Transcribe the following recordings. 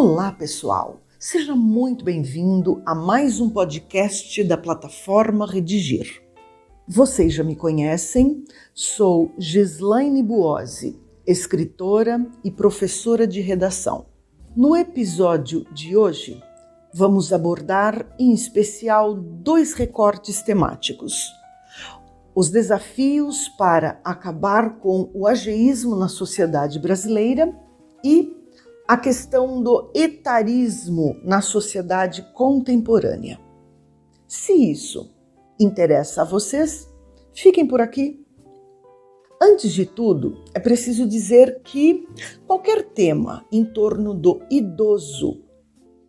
Olá, pessoal! Seja muito bem-vindo a mais um podcast da plataforma Redigir. Vocês já me conhecem, sou Gislaine Buozzi, escritora e professora de redação. No episódio de hoje, vamos abordar em especial 2 recortes temáticos: os desafios para acabar com o ageísmo na sociedade brasileira e a questão do etarismo na sociedade contemporânea. Se isso interessa a vocês, fiquem por aqui. Antes de tudo, é preciso dizer que qualquer tema em torno do idoso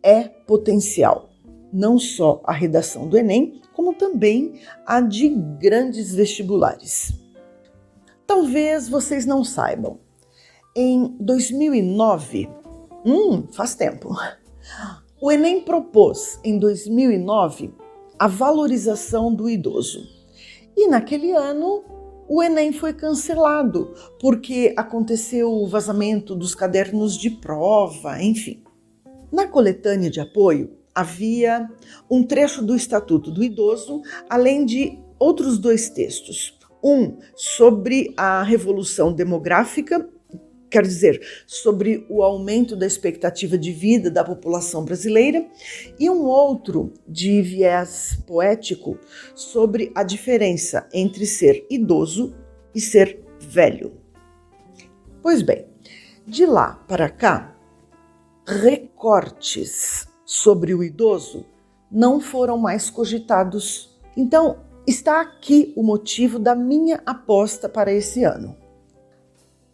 é potencial, não só a redação do Enem, como também a de grandes vestibulares. Talvez vocês não saibam, em 2009, faz tempo, o Enem propôs em 2009 a valorização do idoso. E naquele ano o Enem foi cancelado porque aconteceu o vazamento dos cadernos de prova, enfim. Na coletânea de apoio havia um trecho do Estatuto do Idoso, além de outros 2 textos. Um sobre a revolução demográfica, quer dizer, sobre o aumento da expectativa de vida da população brasileira, e um outro de viés poético sobre a diferença entre ser idoso e ser velho. Pois bem, de lá para cá, recortes sobre o idoso não foram mais cogitados. Então, está aqui o motivo da minha aposta para esse ano.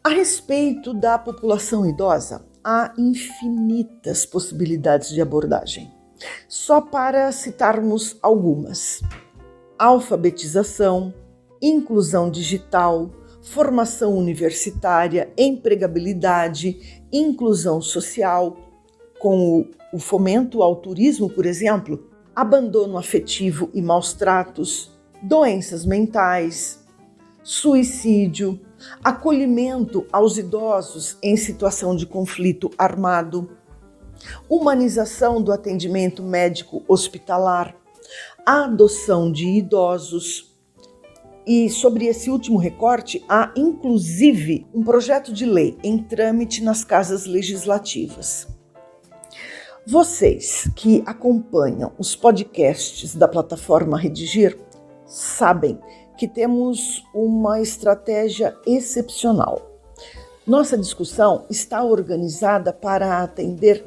A respeito da população idosa, há infinitas possibilidades de abordagem. Só para citarmos algumas: alfabetização, inclusão digital, formação universitária, empregabilidade, inclusão social, com o fomento ao turismo, por exemplo, abandono afetivo e maus tratos, doenças mentais, suicídio, acolhimento aos idosos em situação de conflito armado, humanização do atendimento médico hospitalar, a adoção de idosos. E sobre esse último recorte, há inclusive um projeto de lei em trâmite nas casas legislativas. Vocês que acompanham os podcasts da plataforma Redigir sabem que temos uma estratégia excepcional. Nossa discussão está organizada para atender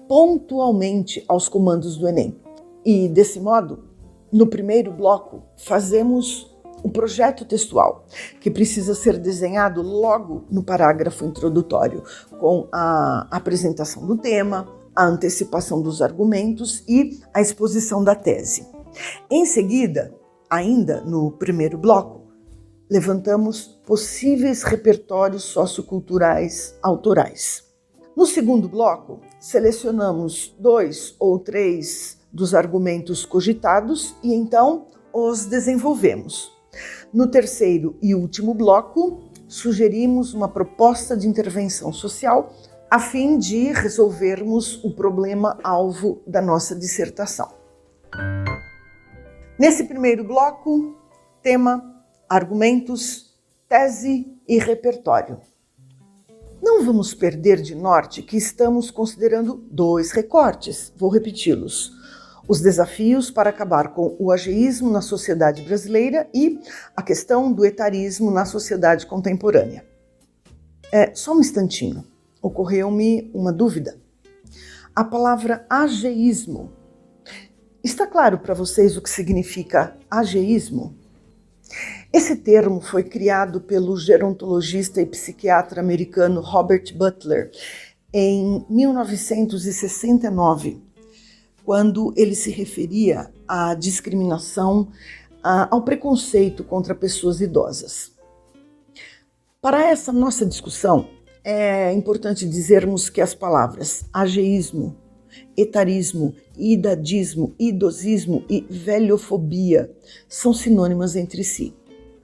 pontualmente aos comandos do Enem. E, desse modo, no primeiro bloco, fazemos o projeto textual, que precisa ser desenhado logo no parágrafo introdutório, com a apresentação do tema, a antecipação dos argumentos e a exposição da tese. Em seguida, ainda no primeiro bloco, levantamos possíveis repertórios socioculturais autorais. No segundo bloco, selecionamos 2 ou 3 dos argumentos cogitados e então os desenvolvemos. No terceiro e último bloco, sugerimos uma proposta de intervenção social a fim de resolvermos o problema-alvo da nossa dissertação. Nesse primeiro bloco, tema, argumentos, tese e repertório. Não vamos perder de norte que estamos considerando 2 recortes, vou repeti-los: os desafios para acabar com o ageísmo na sociedade brasileira e a questão do etarismo na sociedade contemporânea. Só um instantinho, ocorreu-me uma dúvida. A palavra ageísmo, está claro para vocês o que significa ageísmo? Esse termo foi criado pelo gerontologista e psiquiatra americano Robert Butler em 1969, quando ele se referia à discriminação, ao preconceito contra pessoas idosas. Para essa nossa discussão, é importante dizermos que as palavras ageísmo, etarismo, idadismo, idosismo e velhofobia são sinônimas entre si.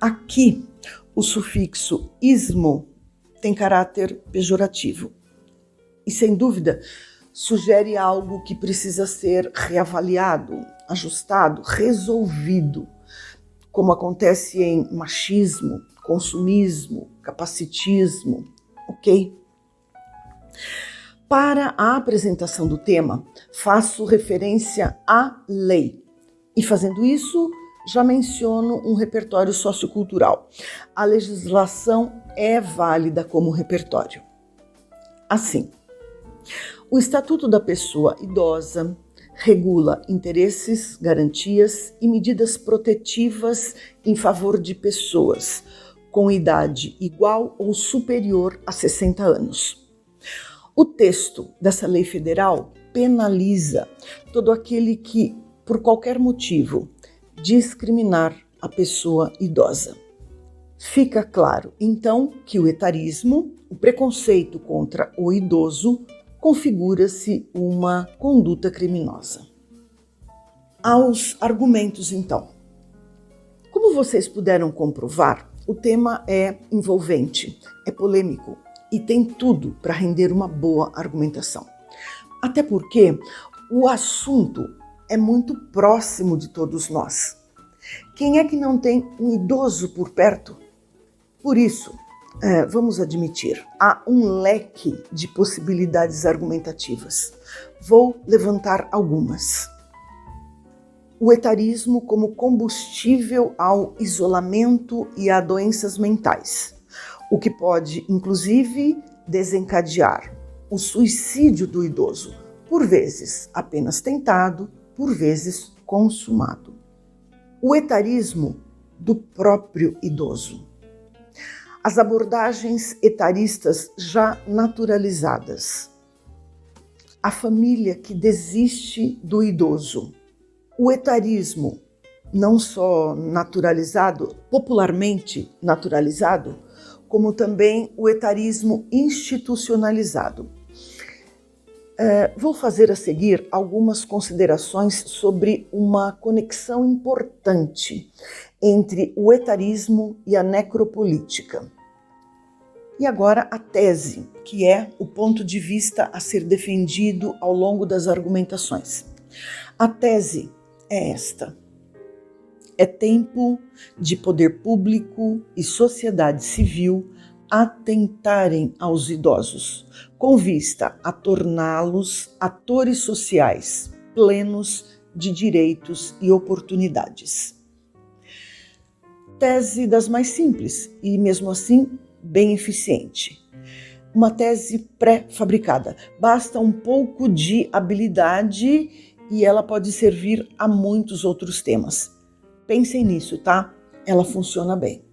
Aqui, o sufixo ismo tem caráter pejorativo. E, sem dúvida, sugere algo que precisa ser reavaliado, ajustado, resolvido, como acontece em machismo, consumismo, capacitismo, ok? Para a apresentação do tema, faço referência à lei. E fazendo isso, já menciono um repertório sociocultural. A legislação é válida como repertório. Assim, o Estatuto da Pessoa Idosa regula interesses, garantias e medidas protetivas em favor de pessoas com idade igual ou superior a 60 anos. O texto dessa lei federal penaliza todo aquele que, por qualquer motivo, discriminar a pessoa idosa. Fica claro, então, que o etarismo, o preconceito contra o idoso, configura-se uma conduta criminosa. Aos argumentos, então. Como vocês puderam comprovar, o tema é envolvente, é polêmico e tem tudo para render uma boa argumentação. Até porque o assunto é muito próximo de todos nós. Quem é que não tem um idoso por perto? Por isso, vamos admitir, há um leque de possibilidades argumentativas. Vou levantar algumas. O etarismo como combustível ao isolamento e a doenças mentais, o que pode, inclusive, desencadear o suicídio do idoso, por vezes apenas tentado, por vezes consumado. O etarismo do próprio idoso. As abordagens etaristas já naturalizadas. A família que desiste do idoso. O etarismo, não só naturalizado, popularmente naturalizado, como também o etarismo institucionalizado. Vou fazer a seguir algumas considerações sobre uma conexão importante entre o etarismo e a necropolítica. E agora a tese, que é o ponto de vista a ser defendido ao longo das argumentações. A tese é esta: é tempo de poder público e sociedade civil atentarem aos idosos, com vista a torná-los atores sociais plenos de direitos e oportunidades. Tese das mais simples e, mesmo assim, bem eficiente. Uma tese pré-fabricada. Basta um pouco de habilidade e ela pode servir a muitos outros temas. Pensem nisso, tá? Ela funciona bem.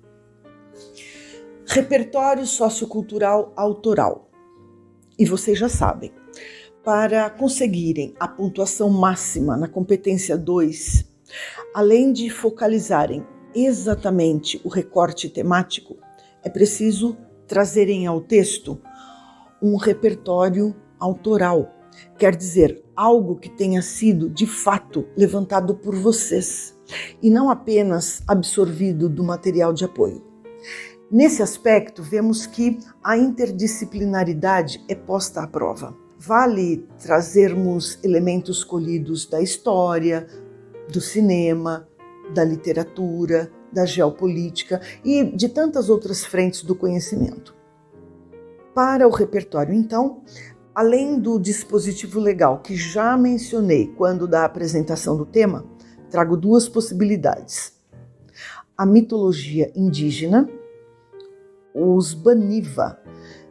Repertório sociocultural autoral. E vocês já sabem, para conseguirem a pontuação máxima na competência 2, além de focalizarem exatamente o recorte temático, é preciso trazerem ao texto um repertório autoral, quer dizer, algo que tenha sido, de fato, levantado por vocês e não apenas absorvido do material de apoio. Nesse aspecto, vemos que a interdisciplinaridade é posta à prova. Vale trazermos elementos colhidos da história, do cinema, da literatura, da geopolítica e de tantas outras frentes do conhecimento. Para o repertório, então, além do dispositivo legal que já mencionei quando da apresentação do tema, trago duas possibilidades. A mitologia indígena. Os Baniva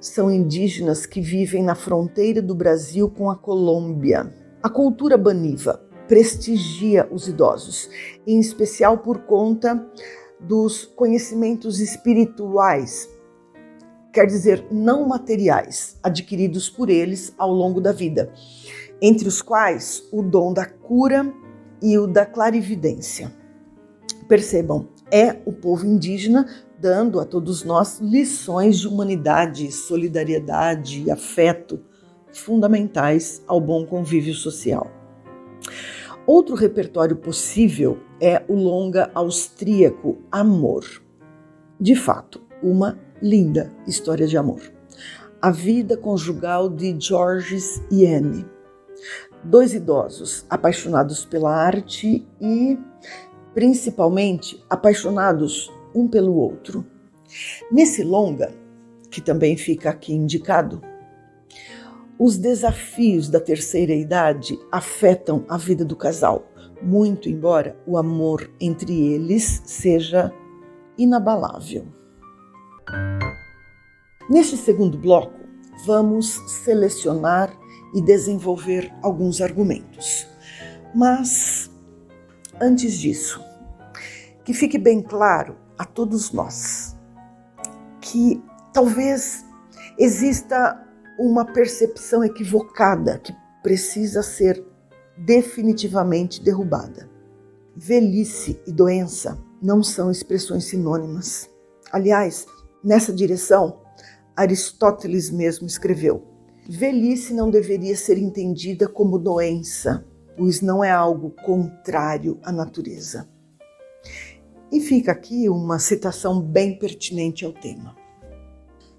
são indígenas que vivem na fronteira do Brasil com a Colômbia. A cultura Baniva prestigia os idosos, em especial por conta dos conhecimentos espirituais, quer dizer, não materiais, adquiridos por eles ao longo da vida, entre os quais o dom da cura e o da clarividência. Percebam, é o povo indígena dando a todos nós lições de humanidade, solidariedade e afeto fundamentais ao bom convívio social. Outro repertório possível é o longa austríaco Amor. De fato, uma linda história de amor. A vida conjugal de Georges Yane. Dois idosos apaixonados pela arte e, principalmente, apaixonados um pelo outro. Nesse longa, que também fica aqui indicado, os desafios da terceira idade afetam a vida do casal, muito embora o amor entre eles seja inabalável. Neste segundo bloco, vamos selecionar e desenvolver alguns argumentos. Mas, antes disso, que fique bem claro a todos nós que talvez exista uma percepção equivocada que precisa ser definitivamente derrubada. Velhice e doença não são expressões sinônimas. Aliás, nessa direção, Aristóteles mesmo escreveu: velhice não deveria ser entendida como doença, pois não é algo contrário à natureza. E fica aqui uma citação bem pertinente ao tema.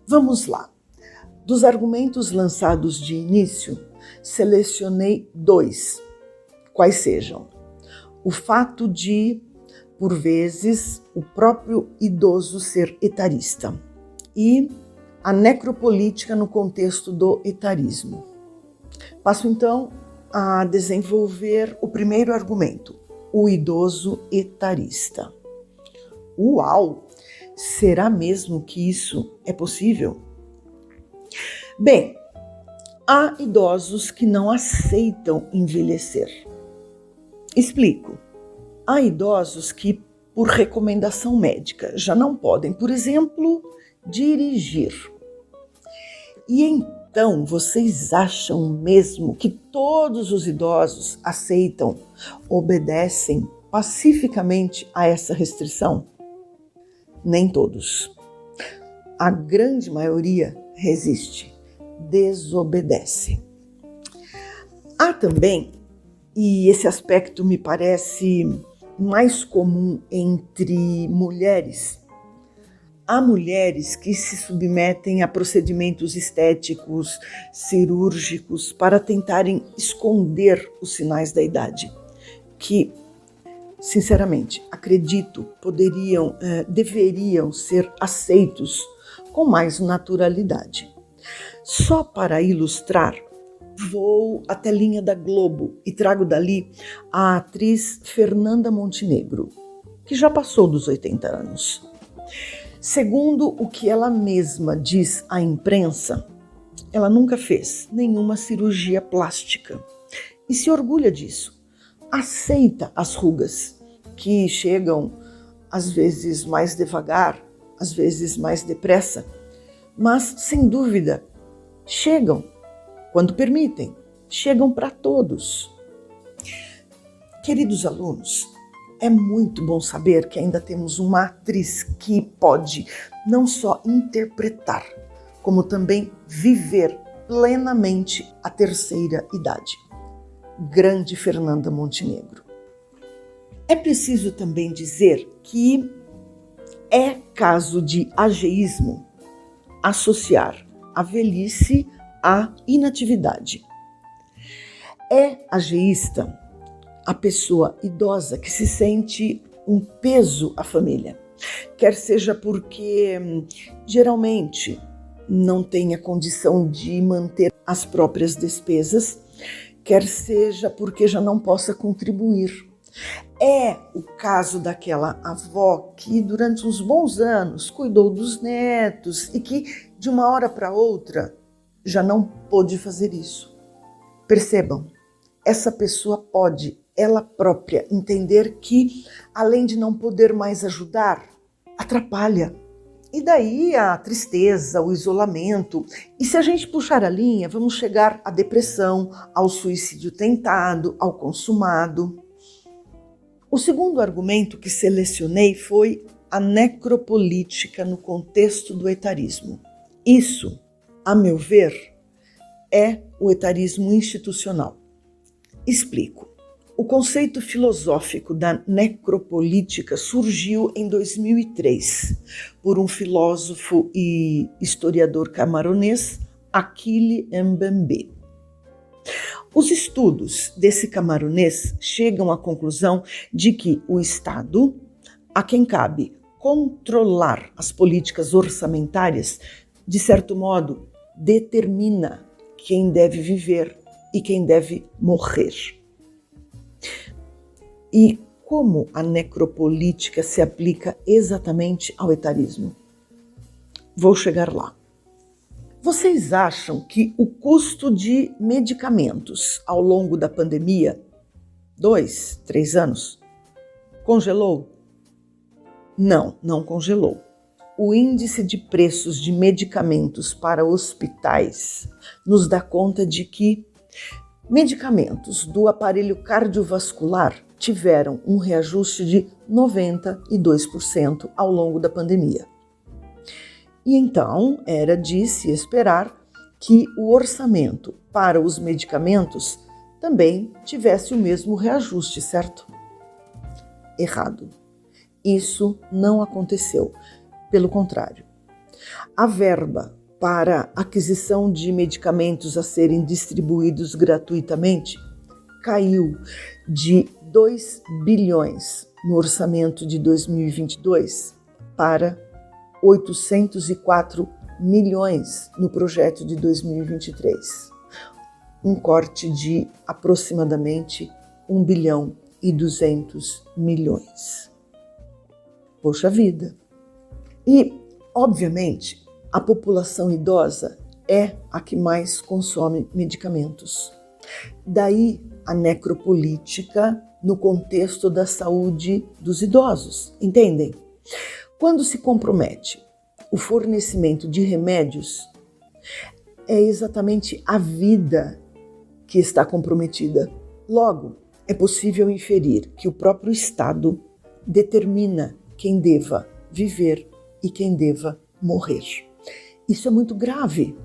Vamos lá. Dos argumentos lançados de início, selecionei 2, quais sejam: o fato de, por vezes, o próprio idoso ser etarista e a necropolítica no contexto do etarismo. Passo então a desenvolver o primeiro argumento, o idoso etarista. Uau! Será mesmo que isso é possível? Bem, há idosos que não aceitam envelhecer. Explico. Há idosos que, por recomendação médica, já não podem, por exemplo, dirigir. E então, vocês acham mesmo que todos os idosos aceitam, obedecem pacificamente a essa restrição? Nem todos. A grande maioria resiste, desobedece. Há também, e esse aspecto me parece mais comum entre mulheres, há mulheres que se submetem a procedimentos estéticos, cirúrgicos, para tentarem esconder os sinais da idade, que, sinceramente, acredito, deveriam ser aceitos com mais naturalidade. Só para ilustrar, vou à telinha da Globo e trago dali a atriz Fernanda Montenegro, que já passou dos 80 anos. Segundo o que ela mesma diz à imprensa, ela nunca fez nenhuma cirurgia plástica e se orgulha disso. Aceita as rugas, que chegam às vezes mais devagar, às vezes mais depressa, mas sem dúvida chegam quando permitem, chegam para todos. Queridos alunos, é muito bom saber que ainda temos uma atriz que pode não só interpretar, como também viver plenamente a terceira idade. Grande Fernanda Montenegro. É preciso também dizer que é caso de ageísmo associar a velhice à inatividade. É ageísta a pessoa idosa que se sente um peso à família, quer seja porque geralmente não tem a condição de manter as próprias despesas, quer seja porque já não possa contribuir. É o caso daquela avó que durante uns bons anos cuidou dos netos e que de uma hora para outra já não pôde fazer isso. Percebam, essa pessoa pode, ela própria, entender que, além de não poder mais ajudar, atrapalha. E daí a tristeza, o isolamento. E se a gente puxar a linha, vamos chegar à depressão, ao suicídio tentado, ao consumado. O segundo argumento que selecionei foi a necropolítica no contexto do etarismo. Isso, a meu ver, é o etarismo institucional. Explico. O conceito filosófico da necropolítica surgiu em 2003 por um filósofo e historiador camaronês, Achille Mbembe. Os estudos desse camaronês chegam à conclusão de que o Estado, a quem cabe controlar as políticas orçamentárias, de certo modo, determina quem deve viver e quem deve morrer. E como a necropolítica se aplica exatamente ao etarismo? Vou chegar lá. Vocês acham que o custo de medicamentos ao longo da pandemia, 2, 3 anos, congelou? Não congelou. O índice de preços de medicamentos para hospitais nos dá conta de que medicamentos do aparelho cardiovascular tiveram um reajuste de 92% ao longo da pandemia. E então era de se esperar que o orçamento para os medicamentos também tivesse o mesmo reajuste, certo? Errado. Isso não aconteceu. Pelo contrário, a verba para aquisição de medicamentos a serem distribuídos gratuitamente caiu de 2 bilhões no orçamento de 2022 para 804 milhões no projeto de 2023. Um corte de aproximadamente 1 bilhão e 200 milhões. Poxa vida! E, obviamente, a população idosa é a que mais consome medicamentos. Daí a necropolítica no contexto da saúde dos idosos, entendem? Quando se compromete o fornecimento de remédios, é exatamente a vida que está comprometida. Logo, é possível inferir que o próprio Estado determina quem deva viver e quem deva morrer. Isso é muito grave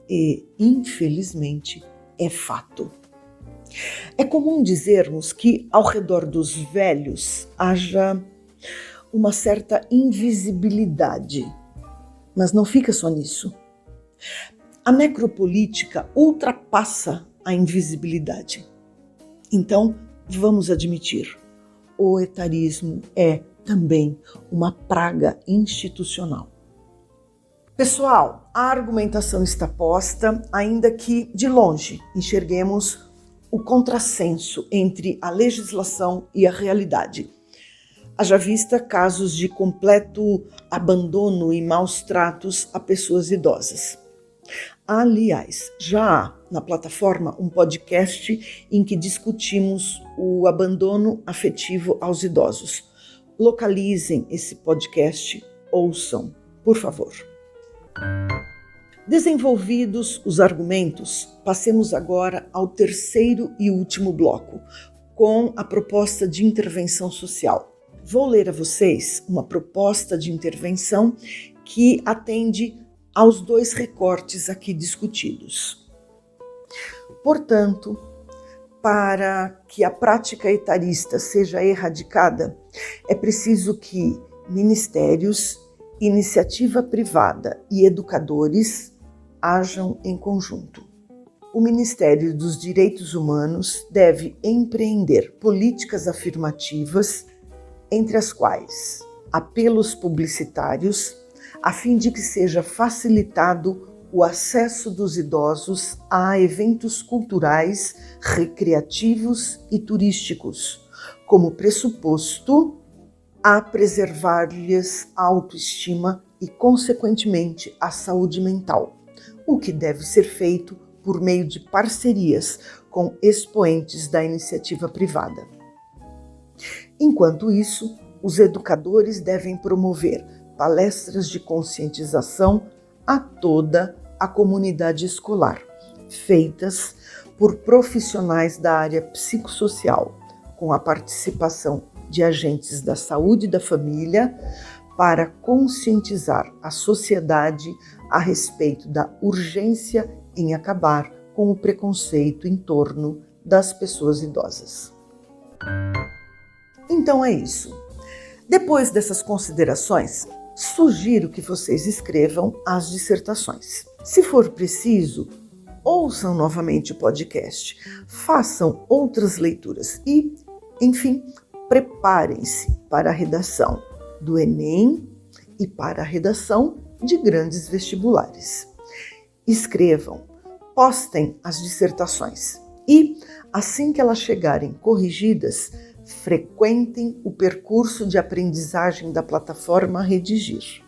e, infelizmente, é fato. É comum dizermos que ao redor dos velhos haja uma certa invisibilidade, mas não fica só nisso. A necropolítica ultrapassa a invisibilidade. Então, vamos admitir, o etarismo é também uma praga institucional. Pessoal, a argumentação está posta, ainda que de longe enxerguemos o contrassenso entre a legislação e a realidade. Haja vista casos de completo abandono e maus tratos a pessoas idosas. Aliás, já há na plataforma um podcast em que discutimos o abandono afetivo aos idosos. Localizem esse podcast, ouçam, por favor. Desenvolvidos os argumentos, passemos agora ao terceiro e último bloco, com a proposta de intervenção social. Vou ler a vocês uma proposta de intervenção que atende aos 2 recortes aqui discutidos. Portanto, para que a prática etarista seja erradicada, é preciso que ministérios, iniciativa privada e educadores ajam em conjunto. O Ministério dos Direitos Humanos deve empreender políticas afirmativas, entre as quais apelos publicitários, a fim de que seja facilitado o acesso dos idosos a eventos culturais, recreativos e turísticos, como pressuposto a preservar-lhes a autoestima e, consequentemente, a saúde mental, o que deve ser feito por meio de parcerias com expoentes da iniciativa privada. Enquanto isso, os educadores devem promover palestras de conscientização a toda a comunidade escolar, feitas por profissionais da área psicossocial, com a participação de agentes da saúde da família, para conscientizar a sociedade a respeito da urgência em acabar com o preconceito em torno das pessoas idosas. Então é isso. Depois dessas considerações, sugiro que vocês escrevam as dissertações. Se for preciso, ouçam novamente o podcast, façam outras leituras e, enfim, preparem-se para a redação do Enem e para a redação de grandes vestibulares. Escrevam, postem as dissertações e, assim que elas chegarem corrigidas, frequentem o percurso de aprendizagem da plataforma Redigir.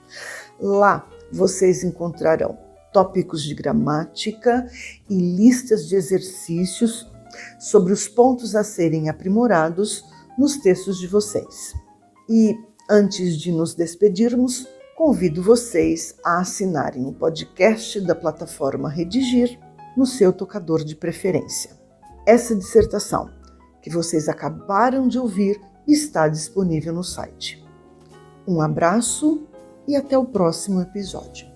Lá vocês encontrarão tópicos de gramática e listas de exercícios sobre os pontos a serem aprimorados nos textos de vocês. E antes de nos despedirmos, convido vocês a assinarem o podcast da plataforma Redigir no seu tocador de preferência. Essa dissertação que vocês acabaram de ouvir está disponível no site. Um abraço e até o próximo episódio.